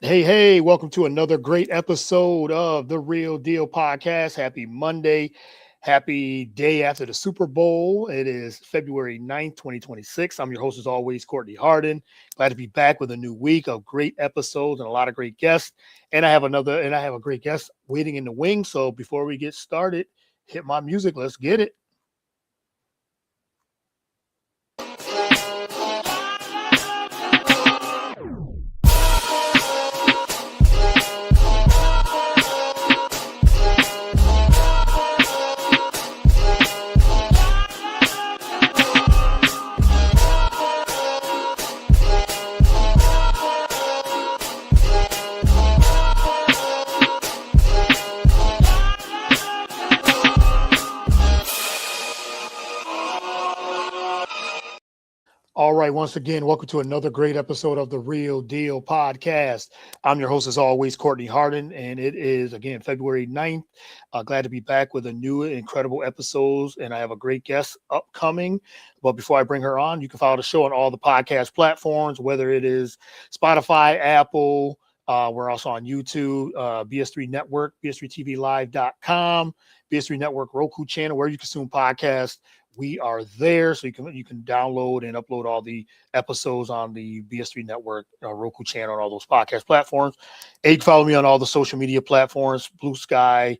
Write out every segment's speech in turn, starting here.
Hey, welcome to another great episode of the Real Deal Podcast. Happy Monday. Happy day after the Super Bowl. It is February 9th, 2026. I'm your host, as always, Courtney Harden. Glad to be back with a new week of great episodes and a lot of great guests. And I have a great guest waiting in the wing. So before we get started, hit my music. Let's get it. All right, once again, welcome to another great episode of the Real Deal Podcast. I'm your host, as always, Courtney Harden, and it is, again, February 9th. Glad to be back with a new incredible episodes, and I have a great guest upcoming. But before I bring her on, you can follow the show on all the podcast platforms, whether it is Spotify, Apple, we're also on YouTube, BS3 Network, BS3TVLive.com, BS3 Network Roku channel, where you consume podcasts. We are there, so you can download and upload all the episodes on the BS3 Network, Roku channel, and all those podcast platforms. And you can follow me on all the social media platforms: Blue Sky,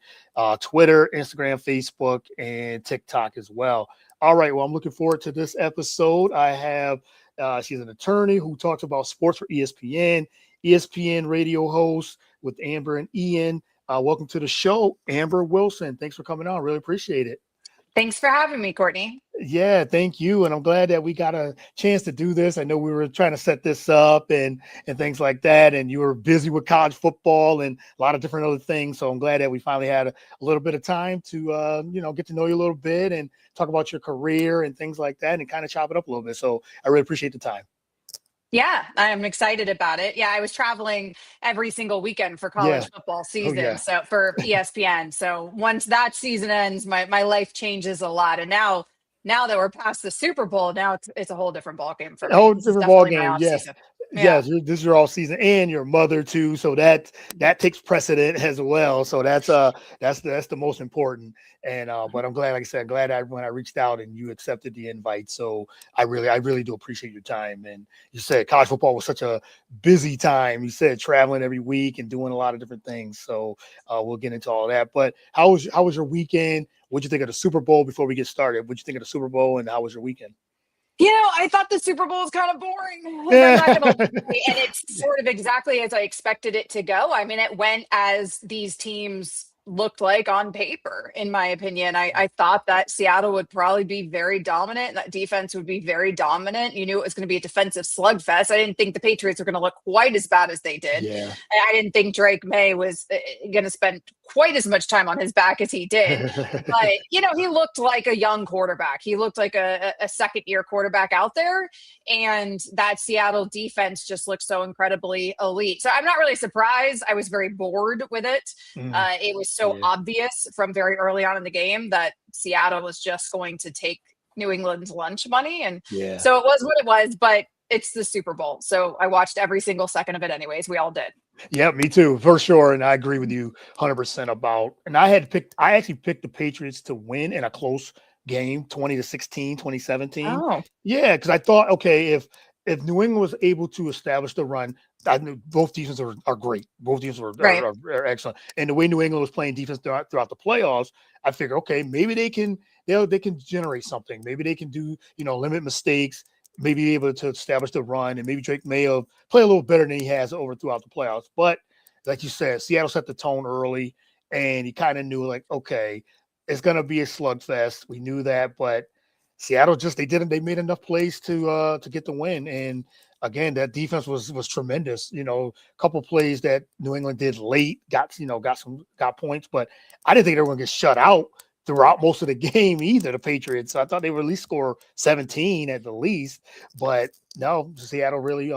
Twitter, Instagram, Facebook, and TikTok as well. All right, well, I'm looking forward to this episode. I have she's an attorney who talks about sports for ESPN radio host with Amber and Ian. Welcome to the show, Amber Wilson. Thanks for coming on. Really appreciate it. Thanks for having me, Courtney. Yeah, thank you. And I'm glad that we got a chance to do this. I know we were trying to set this up and things like that. And you were busy with college football and a lot of different other things. So I'm glad that we finally had a little bit of time to, get to know you a little bit and talk about your career and things like that and kind of chop it up a little bit. So I really appreciate the time. Yeah, I'm excited about it. Yeah, I was traveling every single weekend for Yeah. college football Oh, season, yeah. so for ESPN. So once that season ends, my life changes a lot. And now that we're past the Super Bowl, now it's a whole different ballgame for me. Oh, This is different ball definitely my game. off Yes. season. Yeah. Yes, this is your all season and your mother too. So that takes precedent as well. So that's the most important. And but I'm glad, like I said, glad when I reached out and you accepted the invite. So I really do appreciate your time. And you said college football was such a busy time. You said traveling every week and doing a lot of different things. So we'll get into all that. But how was your weekend? What'd you think of the Super Bowl before we get started? What'd you think of the Super Bowl and how was your weekend? I thought the Super Bowl was kind of boring. Like, I'm not Yeah. gonna lie. And it's sort of exactly as I expected it to go. I mean, it went as these teams looked like on paper, in my opinion. I thought that Seattle would probably be very dominant, that defense would be very dominant. You knew it was going to be a defensive slugfest. I didn't think the Patriots were going to look quite as bad as they did. Yeah. I didn't think Drake May was going to spend quite as much time on his back as he did. But, he looked like a young quarterback. He looked like a second year quarterback out there. And that Seattle defense just looked so incredibly elite. So I'm not really surprised. I was very bored with it. It was so Yeah. obvious from very early on in the game that Seattle was just going to take New England's lunch money. And Yeah. so it was what it was, but it's the Super Bowl. So I watched every single second of it anyways. We all did. Yeah, me too, for sure. And I agree with you 100% about, and I actually picked the Patriots to win in a close game, 20-16, 2017. Oh, Yeah, because I thought, okay, if New England was able to establish the run, I knew both defenses are great. Both defenses right. are excellent. And the way New England was playing defense throughout the playoffs, I figured, okay, maybe they can generate something. Maybe they can do, limit mistakes, maybe be able to establish the run, and maybe Drake may have played a little better than he has over throughout the playoffs. But like you said, Seattle set the tone early, and he kind of knew, like, okay, it's gonna be a slugfest. We knew that, but Seattle they made enough plays to get the win. And again, that defense was tremendous. A couple plays that New England did late got points, but I didn't think they were gonna get shut out throughout most of the game either, the Patriots. So I thought they would at least score 17 at the least. But no, Seattle really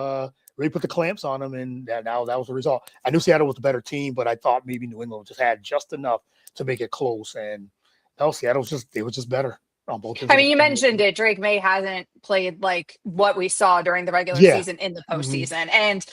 put the clamps on them, and now that was the result. I knew Seattle was the better team, but I thought maybe New England just had just enough to make it close. And no, Seattle was just better. on both ends I of the mean, you mentioned spectrum. it. Drake May hasn't played like what we saw during the regular Yeah. season in the Hmm. postseason. And,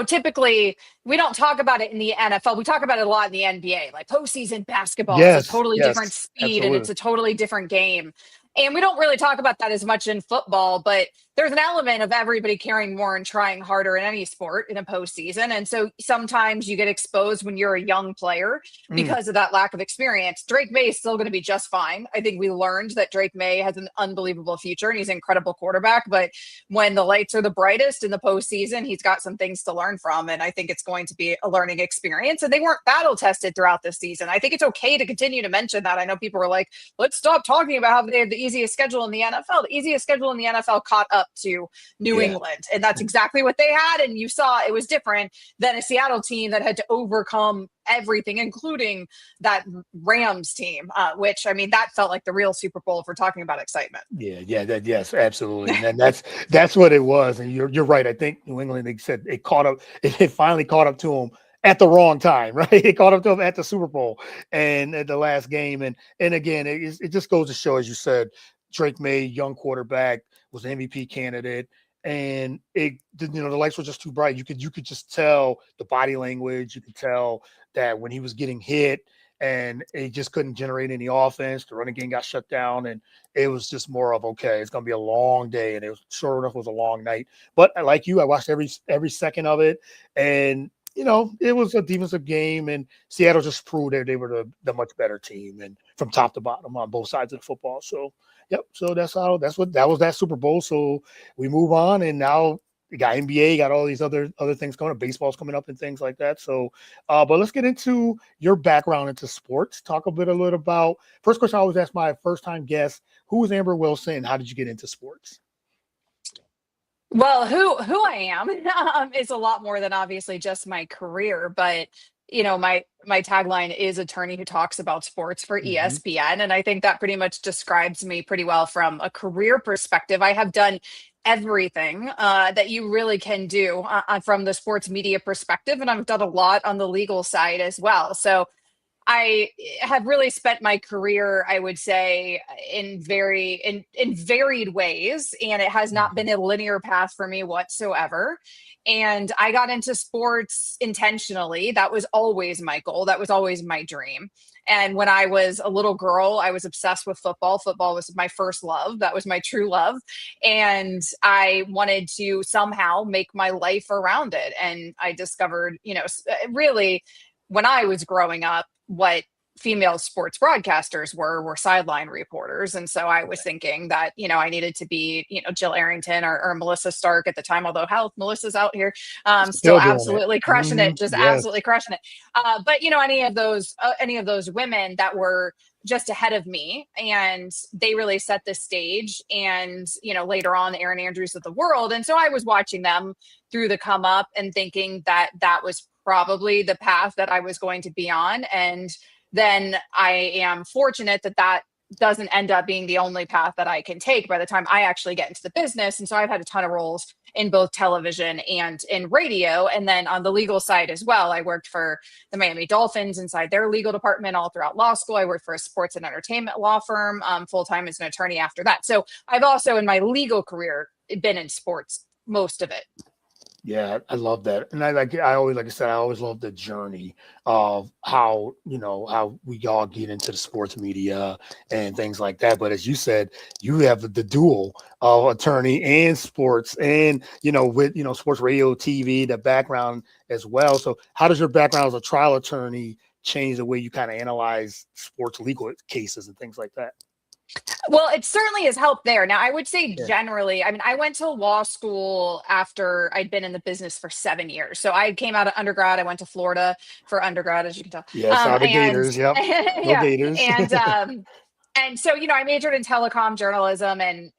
typically we don't talk about it in the NFL. We talk about it a lot in the NBA. Like postseason basketball is a Yes. totally different Yes. speed and Absolutely. it's a totally different game. And we don't really talk about that as much in football, but there's an element of everybody caring more and trying harder in any sport in a postseason. And so sometimes you get exposed when you're a young player Mm. because of that lack of experience. Drake May is still going to be just fine. I think we learned that Drake May has an unbelievable future and he's an incredible quarterback. But when the lights are the brightest in the postseason, he's got some things to learn from. And I think it's going to be a learning experience. And they weren't battle tested throughout the season. I think it's okay to continue to mention that. I know people were like, let's stop talking about how they have the easiest schedule in the NFL. The easiest schedule in the NFL caught up to New Yeah. England. And that's exactly what they had. And you saw it was different than a Seattle team that had to overcome everything, including that Rams team, which, I mean, that felt like the real Super Bowl if we're talking about excitement. Yeah. Yes, absolutely. And then that's what it was. And you're right. I think New England, they said it caught up. It finally caught up to them at the wrong time, right? It caught up to them at the Super Bowl and at the last game. And again, it just goes to show, as you said, Drake May, young quarterback, was an MVP candidate. And the lights were just too bright. You could just tell the body language. You could tell that when he was getting hit and it just couldn't generate any offense, the running game got shut down, and it was just more of, okay, it's going to be a long day, and it was sure enough was a long night. But like you, I watched every second of it, and it was a defensive game, and Seattle just proved that they were the much better team, and from top to bottom on both sides of the football. So, yep. So that was that Super Bowl. So we move on, and now we got NBA, got all these other things coming up, baseball's coming up, and things like that. So, but let's get into your background into sports. Talk a little about. First question I always ask my first time guest: who was Amber Wilson, and how did you get into sports? Well, who I am is a lot more than obviously just my career, but my tagline is attorney who talks about sports for Hmm. ESPN, and I think that pretty much describes me pretty well from a career perspective. I have done everything that you really can do from the sports media perspective, and I've done a lot on the legal side as well. So I have really spent my career, I would say, in varied ways, and it has not been a linear path for me whatsoever. And I got into sports intentionally. That was always my goal. That was always my dream. And when I was a little girl, I was obsessed with football. Football was my first love. That was my true love. And I wanted to somehow make my life around it. And I discovered, really when I was growing up, what female sports broadcasters were sideline reporters. And so I was thinking that, I needed to be, Jill Arrington or Melissa Stark at the time, although hell, Melissa's out here, still Still doing it. absolutely crushing it, just Yes. absolutely crushing it. But any of those women that were just ahead of me, and they really set the stage, and later on the Erin Andrews of the world. And so I was watching them through the come up and thinking that that was probably the path that I was going to be on. And then I am fortunate that that doesn't end up being the only path that I can take by the time I actually get into the business. And so I've had a ton of roles in both television and in radio. And then on the legal side as well, I worked for the Miami Dolphins inside their legal department all throughout law school. I worked for a sports and entertainment law firm full time as an attorney after that. So I've also in my legal career been in sports, most of it. Yeah, I love that. And I always, like I said, I always love the journey of how we all get into the sports media and things like that. But as you said, you have the dual of attorney and sports and, with, sports radio, TV, the background as well. So how does your background as a trial attorney change the way you kind of analyze sports legal cases and things like that? Well, it certainly has helped there. Now, I would say Yeah. generally, I mean, I went to law school after I'd been in the business for 7 years. So I came out of undergrad. I went to Florida for undergrad, as you can tell. Yeah, saw the And Gators. Yep. Go yeah, Gators. and so I majored in telecom journalism, and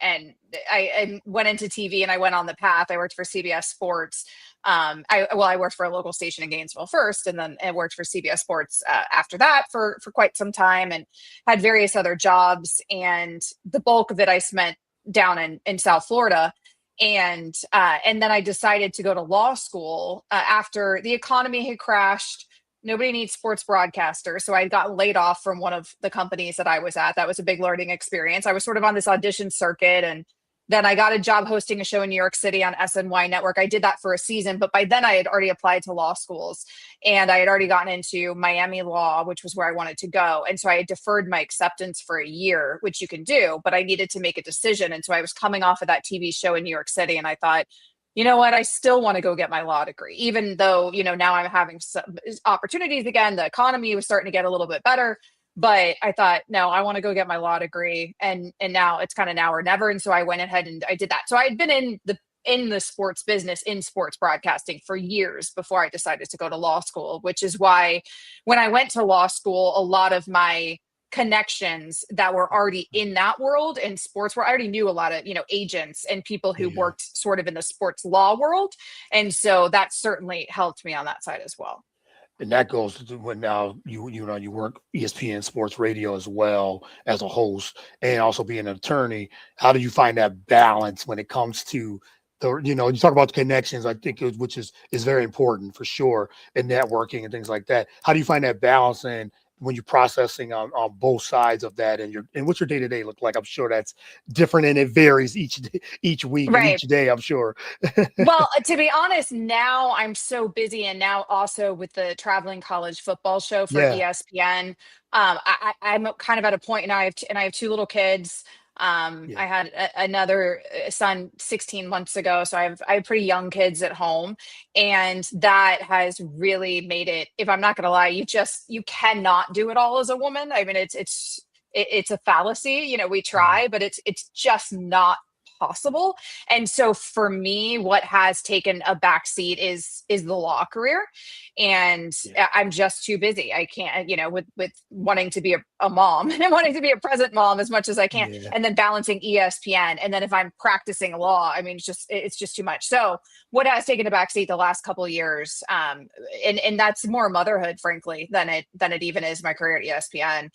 I went into TV, and I went on the path. I worked for CBS Sports. I worked for a local station in Gainesville first, and then I worked for CBS Sports after that for quite some time, and had various other jobs. And the bulk of it I spent down in South Florida. And then I decided to go to law school after the economy had crashed. nobody needs sports broadcasters. So I got laid off from one of the companies that I was at. That was a big learning experience. I was sort of on this audition circuit, and then I got a job hosting a show in New York City on SNY Network. I did that for a season, but by then I had already applied to law schools, and I had already gotten into Miami law, which was where I wanted to go. And so I had deferred my acceptance for a year, which you can do, but I needed to make a decision. And so I was coming off of that TV show in New York City, and I thought, you know what, I still want to go get my law degree, even though, now I'm having some opportunities again. The economy was starting to get a little bit better. But I thought, no, I want to go get my law degree, and now it's kind of now or never. And so I went ahead and I did that. So I had been in the sports business, in sports broadcasting, for years before I decided to go to law school, which is why when I went to law school, a lot of my connections that were already in that world in sports, where I already knew a lot of agents and people who worked sort of in the sports law world. And so that certainly helped me on that side as well. And that goes to when now you work ESPN Sports Radio as well as a host, and also being an attorney. How do you find that balance when it comes to you talk about the connections? I think which is very important for sure, and networking and things like that. How do you find that balance in when you're processing on both sides of that, and what's your day-to-day look like? I'm sure that's different and it varies each week and each day, I'm sure. Well, to be honest, now I'm so busy, and now also with the traveling college football show for ESPN, I'm kind of at a point, and I have two little kids. I had another son 16 months ago, so I have pretty young kids at home, and that has really made it. If I'm not going to lie, you cannot do it all as a woman. I mean, it's a fallacy. We try, but it's just not possible. And so for me, what has taken a backseat is the law career. And I'm just too busy. I can't, with wanting to be a mom and wanting to be a present mom as much as I can, and then balancing ESPN. And then if I'm practicing law, I mean, it's just too much. So what has taken a backseat the last couple of years, and that's more motherhood, frankly, than it even is my career at ESPN,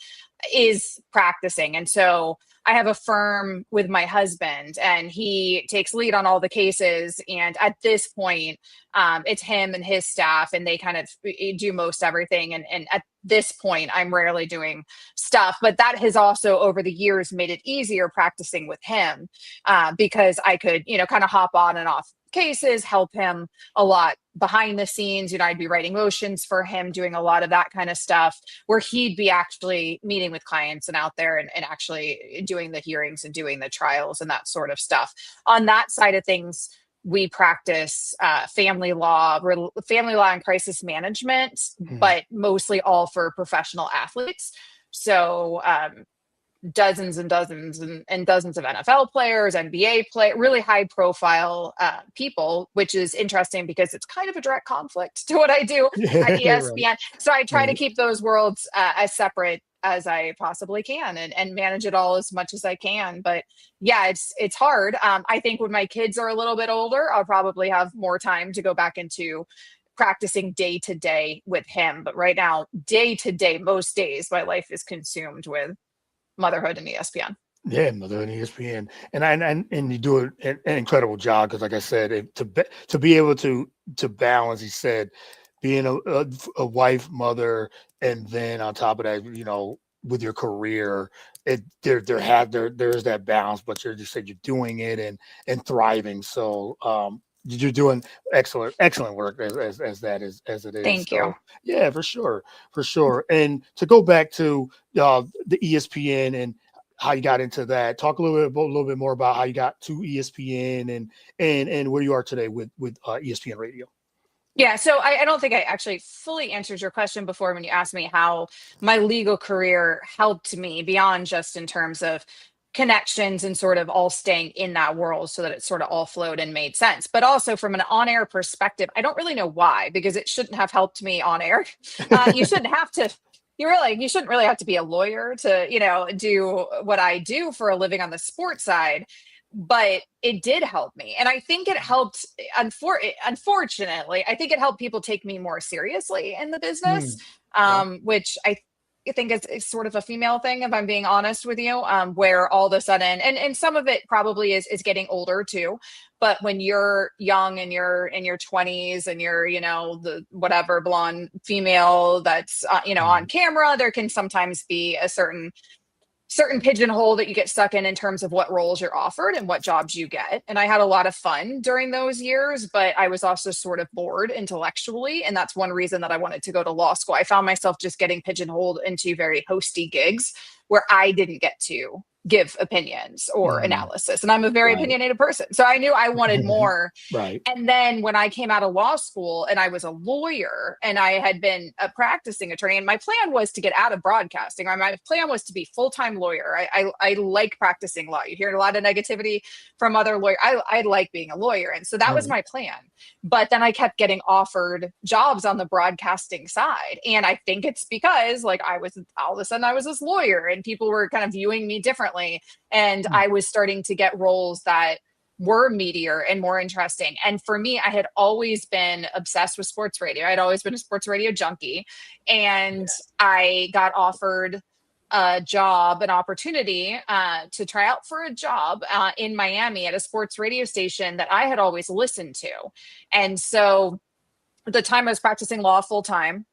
is practicing. And so I have a firm with my husband, and he takes lead on all the cases. And at this point, it's him and his staff, and they kind of do most everything. And at this point, I'm rarely doing stuff, but that has also over the years made it easier practicing with him, because I could, kind of hop on and off cases, help him a lot behind the scenes. I'd be writing motions for him, doing a lot of that kind of stuff, where he'd be actually meeting with clients and out there and actually doing the hearings and doing the trials and that sort of stuff. On that side of things, we practice family law and crisis management, but mostly all for professional athletes. So dozens and dozens and dozens of NFL players, NBA really high profile people, which is interesting because it's kind of a direct conflict to what I do at ESPN. Right. So I try to keep those worlds as separate as I possibly can, and manage it all as much as I can. But yeah, it's hard. I think when my kids are a little bit older, I'll probably have more time to go back into practicing day to day with him. But right now, day to day, most days, my life is consumed with motherhood and ESPN. Yeah, motherhood and ESPN, and you do an incredible job, because, like I said, to be able to balance, he said, being a wife, mother, and then on top of that, with your career, there's that balance. But you said you're doing it and thriving. So you're doing excellent work as it is. Thank you. Yeah, for sure. And to go back to the ESPN and how you got into that, talk a little bit more about how you got to ESPN and where you are today with ESPN Radio. Yeah, so I don't think I actually fully answered your question before when you asked me how my legal career helped me beyond just in terms of connections and sort of all staying in that world, so that it sort of all flowed and made sense. But also from an on-air perspective, I don't really know why, because it shouldn't have helped me on air. You shouldn't have to. You shouldn't really have to be a lawyer to, do what I do for a living on the sports side. But it did help me. And I think it helped, unfortunately, I think it helped people take me more seriously in the business, which think it's sort of a female thing, if I'm being honest with you, where all of a sudden, and some of it probably is getting older too. But when you're young and you're in your 20s and you're, the whatever blonde female that's, on camera, there can sometimes be a certain pigeonhole that you get stuck in terms of what roles you're offered and what jobs you get. And I had a lot of fun during those years, but I was also sort of bored intellectually. And that's one reason that I wanted to go to law school. I found myself just getting pigeonholed into very hosty gigs where I didn't get to give opinions or analysis. And I'm a very opinionated person. So I knew I wanted more. Right. And then when I came out of law school and I was a lawyer and I had been a practicing attorney, and my plan was to get out of broadcasting. My plan was to be full-time lawyer. I like practicing law. You hear a lot of negativity from other lawyers. I like being a lawyer. And so that was my plan. But then I kept getting offered jobs on the broadcasting side. And I think it's because like all of a sudden I was this lawyer and people were kind of viewing me differently. And I was starting to get roles that were meatier and more interesting. And for me, I had always been obsessed with sports radio. I'd always been a sports radio junkie. And I got offered a job, an opportunity to try out for a job in Miami at a sports radio station that I had always listened to. And so at the time I was practicing law full time.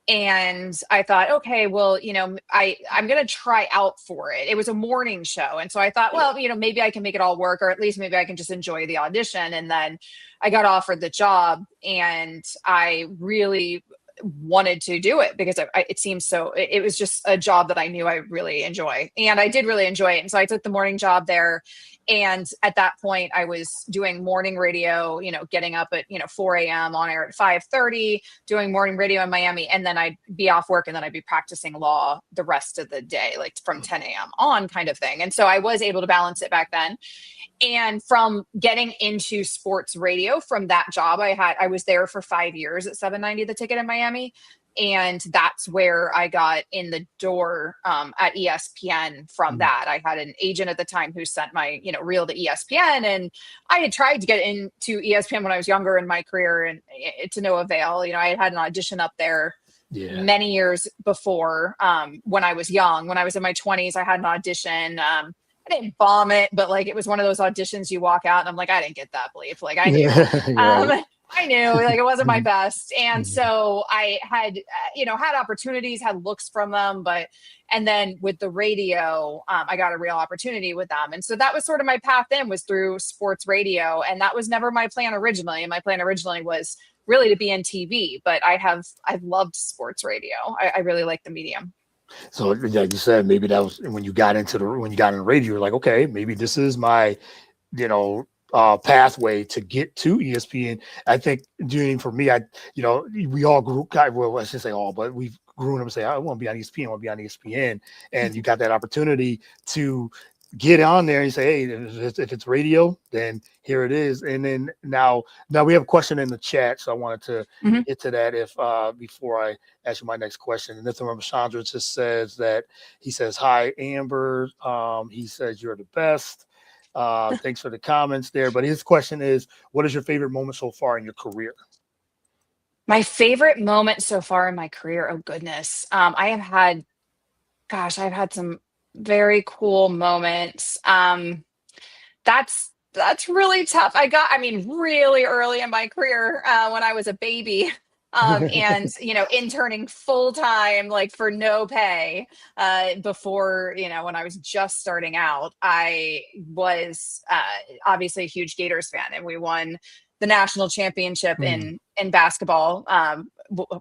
And I thought, okay, well, I'm going to try out for it. It was a morning show. And so I thought, well, maybe I can make it all work, or at least maybe I can just enjoy the audition. And then I got offered the job and I really wanted to do it because it seemed it was just a job that I knew I really enjoy. And I did really enjoy it. And so I took the morning job there. And at that point I was doing morning radio, getting up at, 4 a.m. on air at 5:30, doing morning radio in Miami. And then I'd be off work and then I'd be practicing law the rest of the day, like from 10 a.m. on kind of thing. And so I was able to balance it back then. And from getting into sports radio from that job, I was there for 5 years at 790 The Ticket in Miami. And that's where I got in the door at ESPN from that. I had an agent at the time who sent my, reel to ESPN. And I had tried to get into ESPN when I was younger in my career and to no avail. I had an audition up there many years before when I was young. When I was in my 20s, I had an audition. I didn't bomb it, but like it was one of those auditions you walk out and I'm like, I didn't get that bleep. Like I knew. I knew like it wasn't my best. And so I had, had opportunities, had looks from them, and then with the radio, I got a real opportunity with them. And so that was sort of my path in, was through sports radio. And that was never my plan originally. And my plan originally was really to be in TV, but I've loved sports radio. I really like the medium. So like you said, maybe that was when you got into radio, you're like, okay, maybe this is my, pathway to get to ESPN. I think doing for me, we all grew, well, I shouldn't say all, but we've grown up and say, I want to be on ESPN, I want to be on ESPN. And you got that opportunity to get on there and say, hey, if it's radio, then here it is. And then now we have a question in the chat. So I wanted to get to that before I ask you my next question. And Nathan Ramachandra just says he says, hi, Amber. He says, you're the best. Thanks for the comments there. But his question is, what is your favorite moment so far in your career? My favorite moment so far in my career. Oh goodness. I've had some very cool moments. That's really tough. Really early in my career, when I was a baby, and interning full time, like for no pay, before, when I was just starting out, I was obviously a huge Gators fan, and we won the national championship in basketball.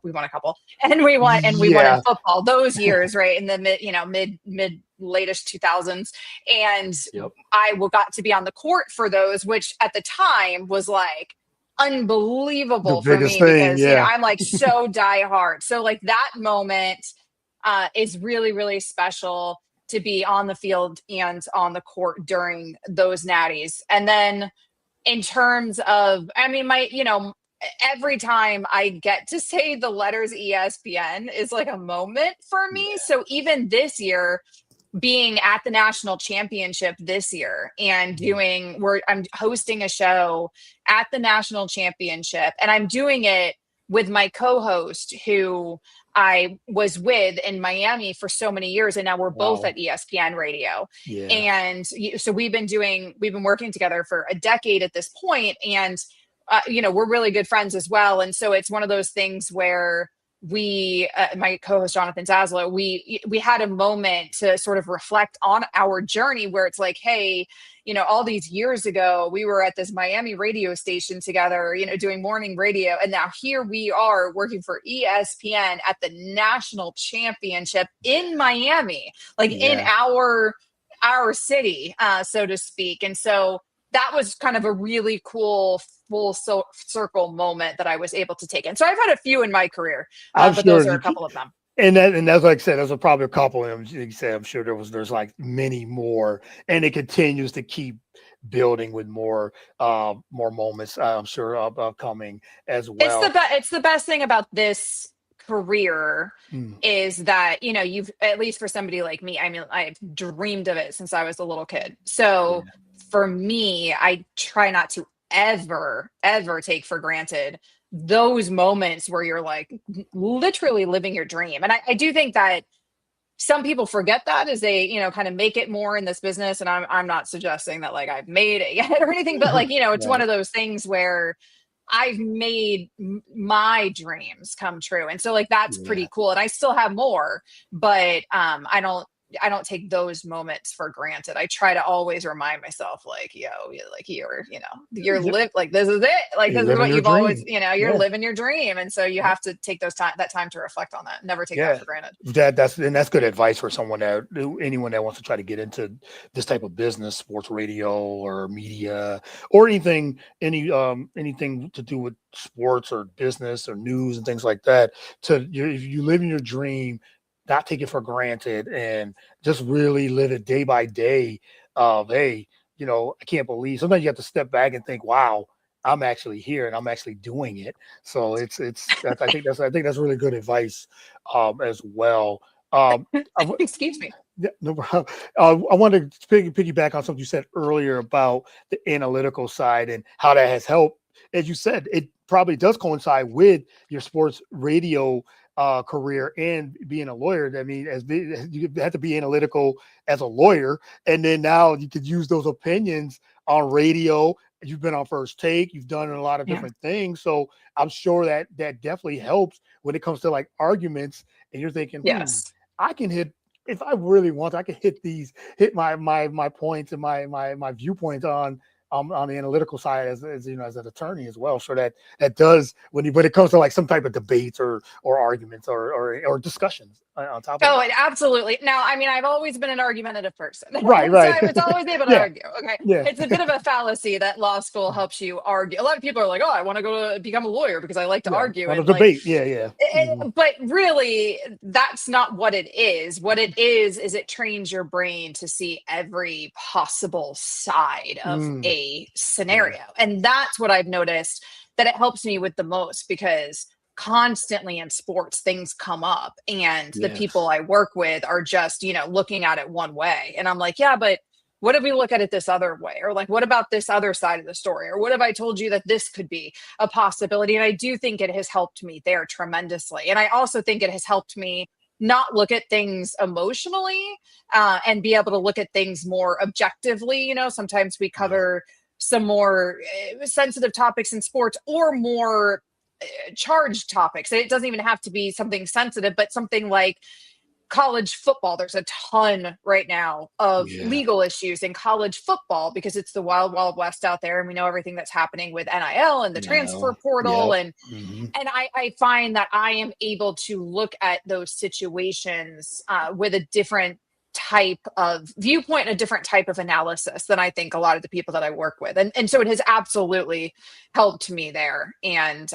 We won a couple, and we won in football those years, right in the mid latest 2000s. And I got to be on the court for those, which at the time was like unbelievable for me because I'm like so diehard. So like that moment is really, really special to be on the field and on the court during those natties. And then in terms of, every time I get to say the letters ESPN is like a moment for me. Yeah. So even this year, being at the national championship this year and I'm hosting a show at the national championship, and I'm doing it with my co-host who I was with in Miami for so many years, and now we're both Wow. at ESPN Radio. Yeah. And so we've been working together for a decade at this point, and we're really good friends as well. And so it's one of those things where my co-host Jonathan Zaslow, we had a moment to sort of reflect on our journey, where it's like, hey, all these years ago, we were at this Miami radio station together, doing morning radio. And now here we are working for ESPN at the national championship in Miami, like in Yeah. our city, so to speak. And so that was kind of a really cool full circle moment that I was able to take in. So I've had a few in my career, I'm but sure those are a couple of them. and that's like I said, there's probably a couple of them. You said I'm sure there's like many more, and it continues to keep building with more moments. I'm sure upcoming as well. It's the best thing about this career is that you've, at least for somebody like me, I mean, I've dreamed of it since I was a little kid. So for me, I try not to ever take for granted those moments where you're like literally living your dream. And I do think that some people forget that as they kind of make it more in this business. And I'm not suggesting that like I've made it yet or anything, but like it's one of those things where I've made my dreams come true. And so like that's pretty cool. And I still have more, but I don't take those moments for granted. I try to always remind myself, like, you're like, this is it. Like, this is what you've always, you're living your dream. And so you have to take that time to reflect on that. Never take that for granted. That's good advice for anyone that wants to try to get into this type of business, sports radio or media or anything to do with sports or business or news and things like that. If you live in your dream, not take it for granted and just really live it day by day of, hey, I can't believe. Sometimes you have to step back and think, wow, I'm actually here and I'm actually doing it. So I think that's really good advice as well. Excuse me. Yeah, no problem. I wanted to piggyback on something you said earlier about the analytical side and how that has helped. As you said, it probably does coincide with your sports radio career and being a lawyer. I mean, you have to be analytical as a lawyer, and then now you could use those opinions on radio. You've been on First Take. You've done a lot of different things, so I'm sure that definitely helps when it comes to like arguments. And you're thinking, yes, I can hit. If I really want to, I can hit my points and my viewpoints on the analytical side as as an attorney as well. So that does when it comes to like some type of debates or arguments or discussions on top of it. Oh, absolutely. Now, I mean, I've always been an argumentative person. Right. So I was always able to argue. Okay. Yeah. It's a bit of a fallacy that law school helps you argue. A lot of people are like, oh, I want to go to become a lawyer because I like to argue. And debate. But really, that's not what it is. What it is it trains your brain to see every possible side of a scenario. And that's what I've noticed that it helps me with the most, because constantly in sports things come up and the people I work with are just looking at it one way, and I'm like, yeah, but what if we look at it this other way? Or like, what about this other side of the story? Or what if I told you that this could be a possibility? And I do think it has helped me there tremendously. And I also think it has helped me not look at things emotionally and be able to look at things more objectively. Sometimes we cover some more sensitive topics in sports or more charged topics. It doesn't even have to be something sensitive, but something like college football. There's a ton right now of legal issues in college football because it's the wild, wild west out there. And we know everything that's happening with NIL and the transfer portal. And I find that I am able to look at those situations with a different type of viewpoint, a different type of analysis than I think a lot of the people that I work with. And so it has absolutely helped me there. And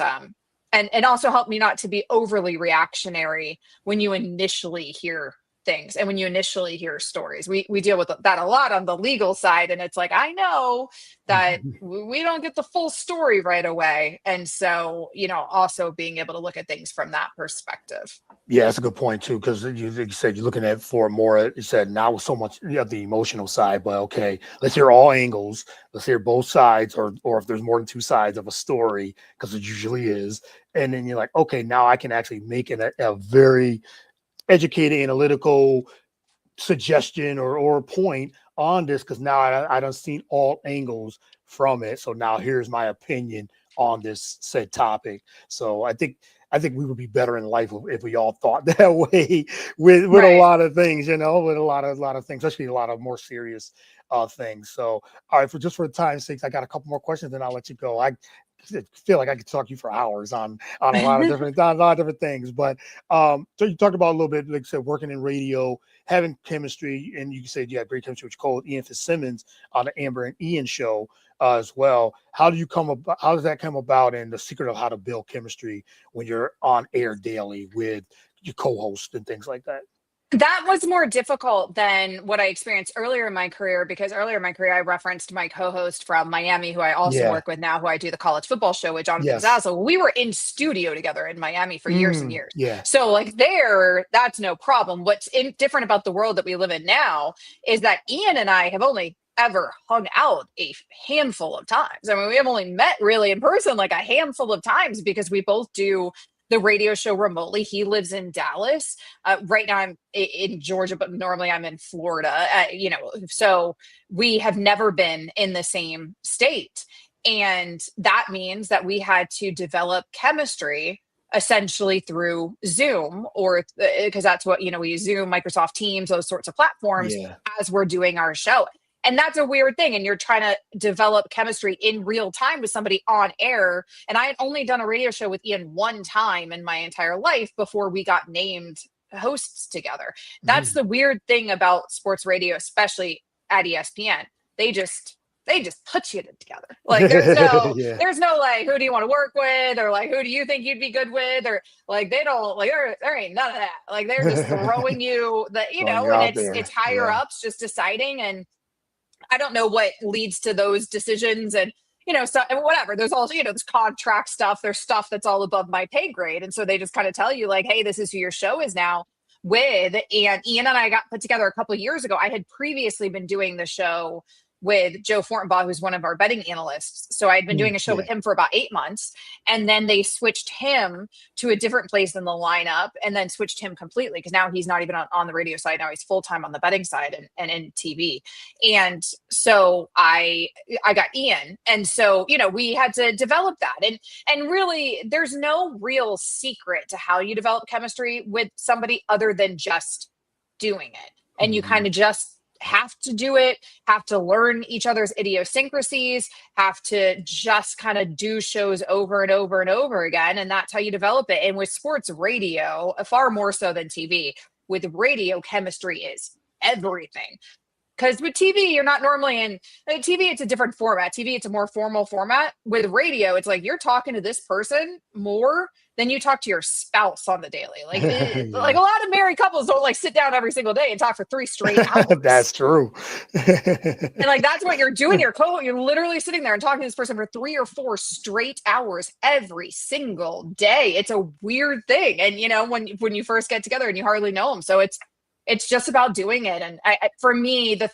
also helped me not to be overly reactionary when you initially hear things. And when you initially hear stories, we deal with that a lot on the legal side. And it's like, I know that we don't get the full story right away. And so, also being able to look at things from that perspective. Yeah, that's a good point too, because you said you're looking at for more. You said not with so much of the emotional side, but okay, let's hear all angles. Let's hear both sides, or if there's more than two sides of a story, because it usually is. And then you're like, okay, now I can actually make it a very educated, analytical suggestion or point on this, because now I done seen all angles from it. So now here's my opinion on this said topic. So I think we would be better in life if we all thought that way with a lot of things, with a lot of things, especially a lot of more serious things. So, all right, for the time's sake, I got a couple more questions, then I'll let you go. I feel like I could talk to you for hours on a lot of different things. But so you talked about a little bit, like I said, working in radio, having chemistry, and you said you had great chemistry with your co Ian Fitzsimmons on the Amber and Ian show as well. How does that come about, and the secret of how to build chemistry when you're on air daily with your co-host and things like that? That was more difficult than what I experienced earlier in my career, because earlier in my career, I referenced my co-host from Miami, who I also work with now, who I do the college football show with, Jonathan Zazzle. We were in studio together in Miami for years and years. Yeah. So like that's no problem. What's different about the world that we live in now is that Ian and I have only ever hung out a handful of times. I mean, we have only met really in person like a handful of times, because we both do the radio show remotely. He lives in Dallas. Right now I'm in Georgia, but normally I'm in Florida, so we have never been in the same state. And that means that we had to develop chemistry essentially through Zoom, or because that's what, we use Zoom, Microsoft Teams, those sorts of platforms as we're doing our show. And that's a weird thing. And you're trying to develop chemistry in real time with somebody on air. And I had only done a radio show with Ian one time in my entire life before we got named hosts together. That's the weird thing about sports radio, especially at ESPN. They just put you together. Like there's no like, who do you want to work with, or like, who do you think you'd be good with, or like, they don't like, there ain't none of that. Like, they're just throwing you and it's higher ups just deciding. And I don't know what leads to those decisions, and so whatever. There's also there's contract stuff. There's stuff that's all above my pay grade, and so they just kind of tell you like, hey, this is who your show is now with. And Ian and I got put together a couple of years ago. I had previously been doing the show with Joe Fortenbaugh, who's one of our betting analysts. So I'd been doing a show with him for about 8 months. And then they switched him to a different place in the lineup, and then switched him completely, because now he's not even on the radio side. Now he's full-time on the betting side and in TV. And so I got Ian. And so, we had to develop that. And really, there's no real secret to how you develop chemistry with somebody other than just doing it. And you kind of just have to do it, have to learn each other's idiosyncrasies, have to just kind of do shows over and over and over again. And that's how you develop it. And with sports radio, far more so than TV, with radio, chemistry is everything. Because with TV, you're not normally in TV. It's a different format. TV, it's a more formal format. With radio, it's like you're talking to this person more than you talk to your spouse on the daily. Like, like a lot of married couples don't like sit down every single day and talk for 3 straight hours. That's true. And like, that's what you're doing. You're literally sitting there and talking to this person for 3 or 4 straight hours every single day. It's a weird thing. And when you first get together and you hardly know them, so it's just about doing it. And for me, one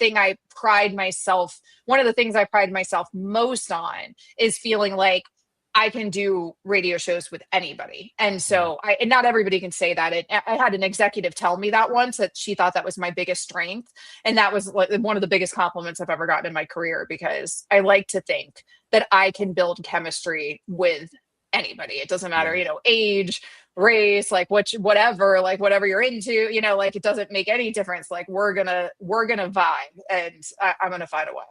of the things I pride myself most on is feeling like I can do radio shows with anybody. And so and not everybody can say that. I had an executive tell me that once, that she thought that was my biggest strength. And that was like one of the biggest compliments I've ever gotten in my career, because I like to think that I can build chemistry with anybody. It doesn't matter, age, race, like whatever you're into, like, it doesn't make any difference. Like, we're gonna vibe, and I'm gonna find a way.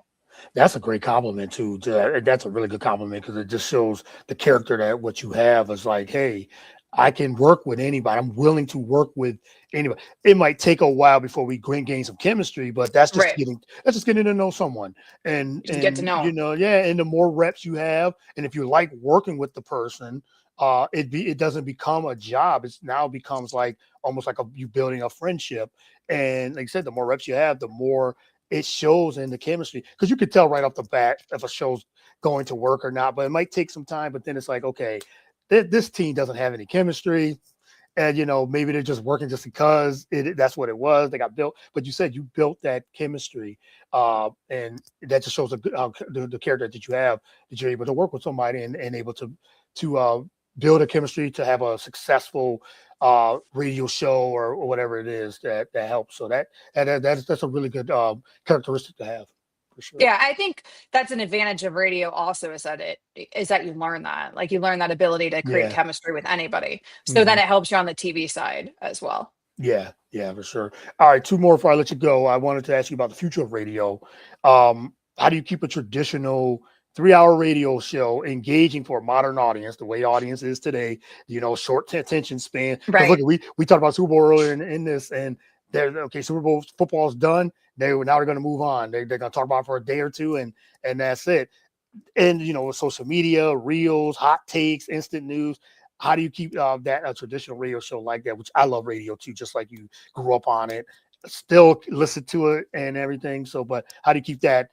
That's a great compliment too. That's a really good compliment, because it just shows the character that what you have is like, hey, I can work with anybody. I'm willing to work with anybody. It might take a while before we gain some chemistry, but that's just getting to know someone and get to know. And the more reps you have, and if you like working with the person, it doesn't become a job. It's now becomes like almost like you building a friendship. And like I said, the more reps you have, the more it shows in the chemistry, because you could tell right off the bat if a show's going to work or not. But it might take some time. But then it's like, okay, this team doesn't have any chemistry. And maybe they're just working just because that's what it was. They got built, but you said you built that chemistry, and that just shows the character that you have, that you're able to work with somebody and able to build a chemistry to have a successful radio show or whatever it is that helps. So that's a really good characteristic to have, for sure. Yeah, I think that's an advantage of radio also, is that you learn that. Like, you learn that ability to create Yeah. chemistry with anybody. So then it helps you on the TV side as well. Yeah, for sure. All right, two more before I let you go. I wanted to ask you about the future of radio. How do you keep a traditional 3-hour radio show engaging for a modern audience, the way audience is today? Short attention span. Because Right. look, we talked about Super Bowl earlier in this, and Super Bowl football is done. Now they're going to move on. They're going to talk about it for a day or two, and that's it. And with social media, reels, hot takes, instant news, how do you keep that a traditional radio show like that? Which I love radio too, just like you grew up on it, still listen to it and everything. So, but how do you keep that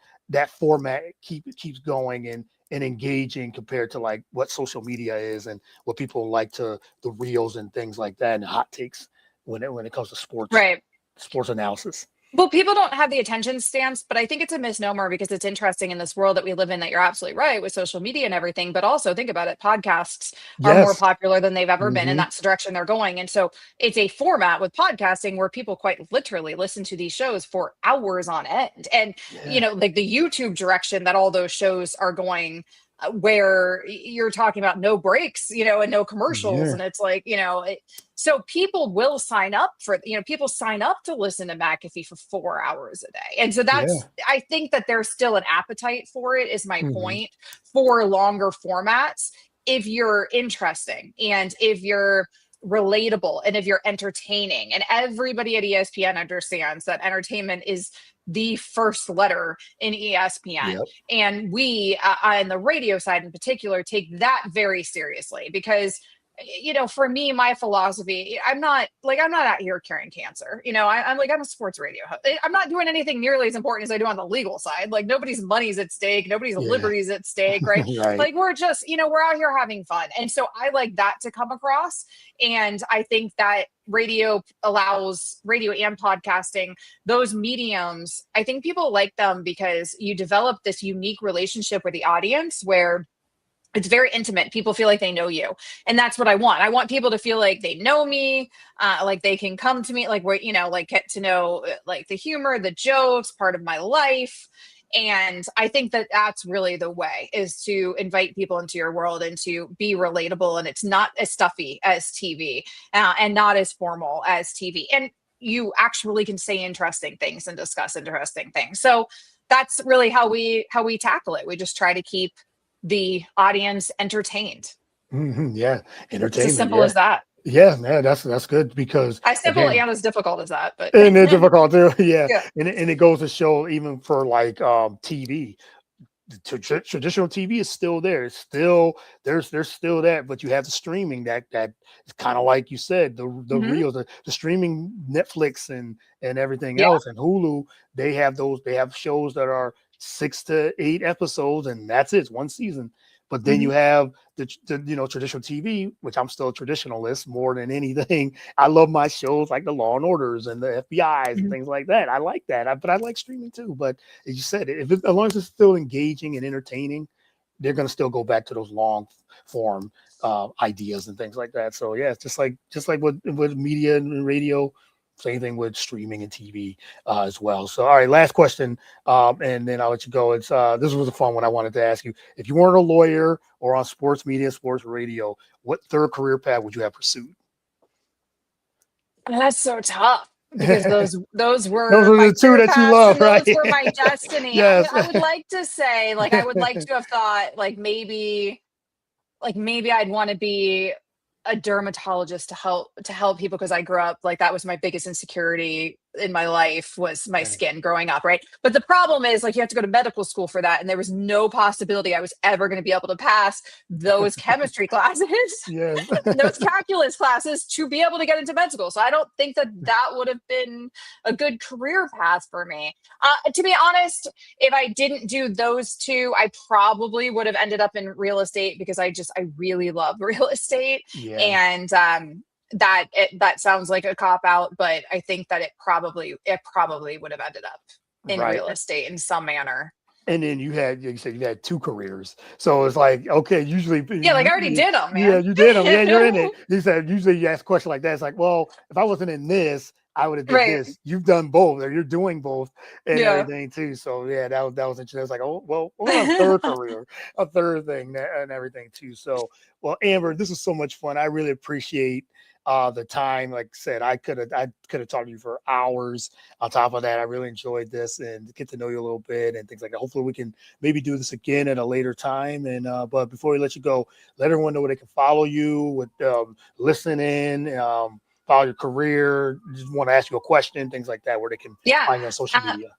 format keeps going and engaging compared to like what social media is and what people like to the reels and things like that and hot takes when it comes to sports, Right. sports analysis? Well, people don't have the attention stance, but I think it's a misnomer, because it's interesting in this world that we live in, that you're absolutely right with social media and everything. But also think about it, podcasts are more Yes. popular than they've ever been, and Mhm. that's the direction they're going. And so it's a format with podcasting where people quite literally listen to these shows for hours on end. And, Yeah. like the YouTube direction that all those shows are going, where you're talking about no breaks, and no commercials. Yeah. And it's like, so people will sign up for, people sign up to listen to McAfee for 4 hours a day. And so Yeah. I think that there's still an appetite for it, is my Mhm. point, for longer formats, if you're interesting and if you're relatable and if you're entertaining. And everybody at ESPN understands that entertainment is the first letter in ESPN. Yep. And we, on the radio side in particular, take that very seriously, because for me, my philosophy, I'm not out here curing cancer. I'm a sports radio host. I'm not doing anything nearly as important as I do on the legal side. Like, nobody's money's at stake, nobody's Yeah. liberty's at stake, right? Right. Like, we're just, we're out here having fun. And so I like that to come across. And I think that radio allows, radio and podcasting, those mediums, I think people like them because you develop this unique relationship with the audience where it's very intimate. People feel like they know you. And that's what I want. I want people to feel like they know me, like they can come to me, like we're, like get to know like the humor, the jokes, part of my life. And I think that that's really the way, is to invite people into your world and to be relatable. And it's not as stuffy as TV, and not as formal as TV. And you actually can say interesting things and discuss interesting things. So that's really how we tackle it. We just try to keep the audience entertained. Yeah, entertainment. It's as simple as that. Yeah, man, that's good, because As simple again, and as difficult as that, but and it's difficult too. Yeah, yeah. and it goes to show, even for like TV, traditional TV is still there. It's still there's still that, but you have the streaming that is kind of like you said, the Mhm. reels, the streaming, Netflix and everything Yeah. else, and Hulu. They have shows that are 6 to 8 episodes, and that's it. It's one season. But then you have the traditional TV, which I'm still a traditionalist more than anything. I love my shows like the Law and Orders and the FBI's and things like that. I like that. But I like streaming too. But as you said, as long as it's still engaging and entertaining, they're going to still go back to those long form ideas and things like that. So yeah, it's just like with media and radio. Same thing with streaming and TV as well. So, all right, last question, and then I'll let you go. It's this was a fun one I wanted to ask you. If you weren't a lawyer or on sports media, sports radio, what third career path would you have pursued? That's so tough, because those were the two that you love, right? Those were my destiny. Yes. I would like to say, like, I would like to have thought, like maybe I'd want to be a dermatologist to help people, because I grew up, like, that was my biggest insecurity in my life was my Right. skin growing up, right? But the problem is, like, you have to go to medical school for that, and there was no possibility I was ever going to be able to pass those chemistry classes, Yes. those calculus classes to be able to get into med school. So I don't think that that would have been a good career path for me. To be honest, if I didn't do those two, I probably would have ended up in real estate because I really love real estate. Yeah. And that sounds like a cop out, but I think that it probably would have ended up in Right. real estate in some manner. And then you said you had two careers. So it's like, okay, usually, Yeah, like I already did them, yeah, man. you did them. Yeah, you're in it. You said, usually you ask a question like that. It's like, well, if I wasn't in this, I would have did Right. this. You've done both, or you're doing both and Yeah. everything too. So yeah, that was interesting. I was like, oh, well, a third career, a third thing and everything too. So, well, Amber, this is so much fun. I really appreciate the time. Like I said, I could have talked to you for hours. On top of that, I really enjoyed this and get to know you a little bit and things like that. Hopefully we can maybe do this again at a later time. And but before we let you go, let everyone know where they can follow you, with listen in, follow your career. Just want to ask you a question, things like that, where they can Yeah. find you on social media.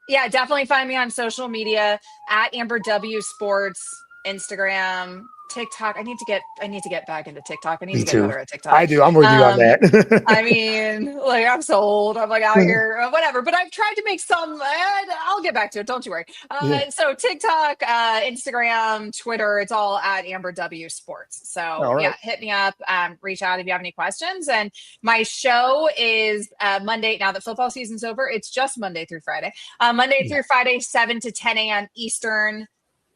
Yeah, definitely find me on social media at Amber W Sports, Instagram, TikTok. I need to get back into TikTok. I need Me to get too. better at TikTok. I do. I'm with you on I that. mean, like, I'm so old. I'm like out here, whatever. But I've tried to make some. I'll get back to it. Don't you worry. Yeah. So TikTok, Instagram, Twitter, it's all at Amber W Sports. So All right. yeah, hit me up. Reach out if you have any questions. And my show is Monday. Now that football season's over, it's just Monday through Friday. Monday through Friday, 7 to 10 a.m. Eastern,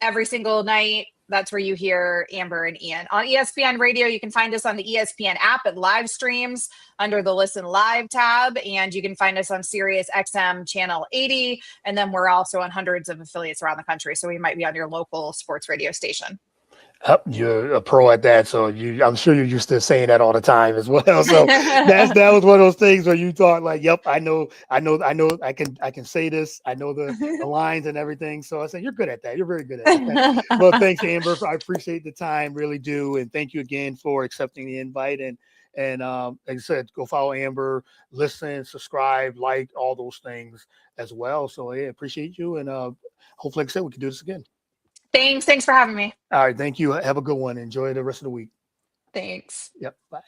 every single night. That's where you hear Amber and Ian. On ESPN Radio, you can find us on the ESPN app at live streams under the Listen Live tab. And you can find us on Sirius XM Channel 80. And then we're also on hundreds of affiliates around the country. So we might be on your local sports radio station. You're a pro at that, so I'm sure you're used to saying that all the time as well. So that was one of those things where you thought like, "Yep, I know, I can say this. I know the lines and everything." So I said, "You're good at that. You're very good at that." Well, thanks, Amber. I appreciate the time, really do, and thank you again for accepting the invite. And like I said, go follow Amber, listen, subscribe, like all those things as well. So yeah, appreciate you, and hopefully, like I said, we can do this again. Thanks for having me. All right. Thank you. Have a good one. Enjoy the rest of the week. Thanks. Yep. Bye.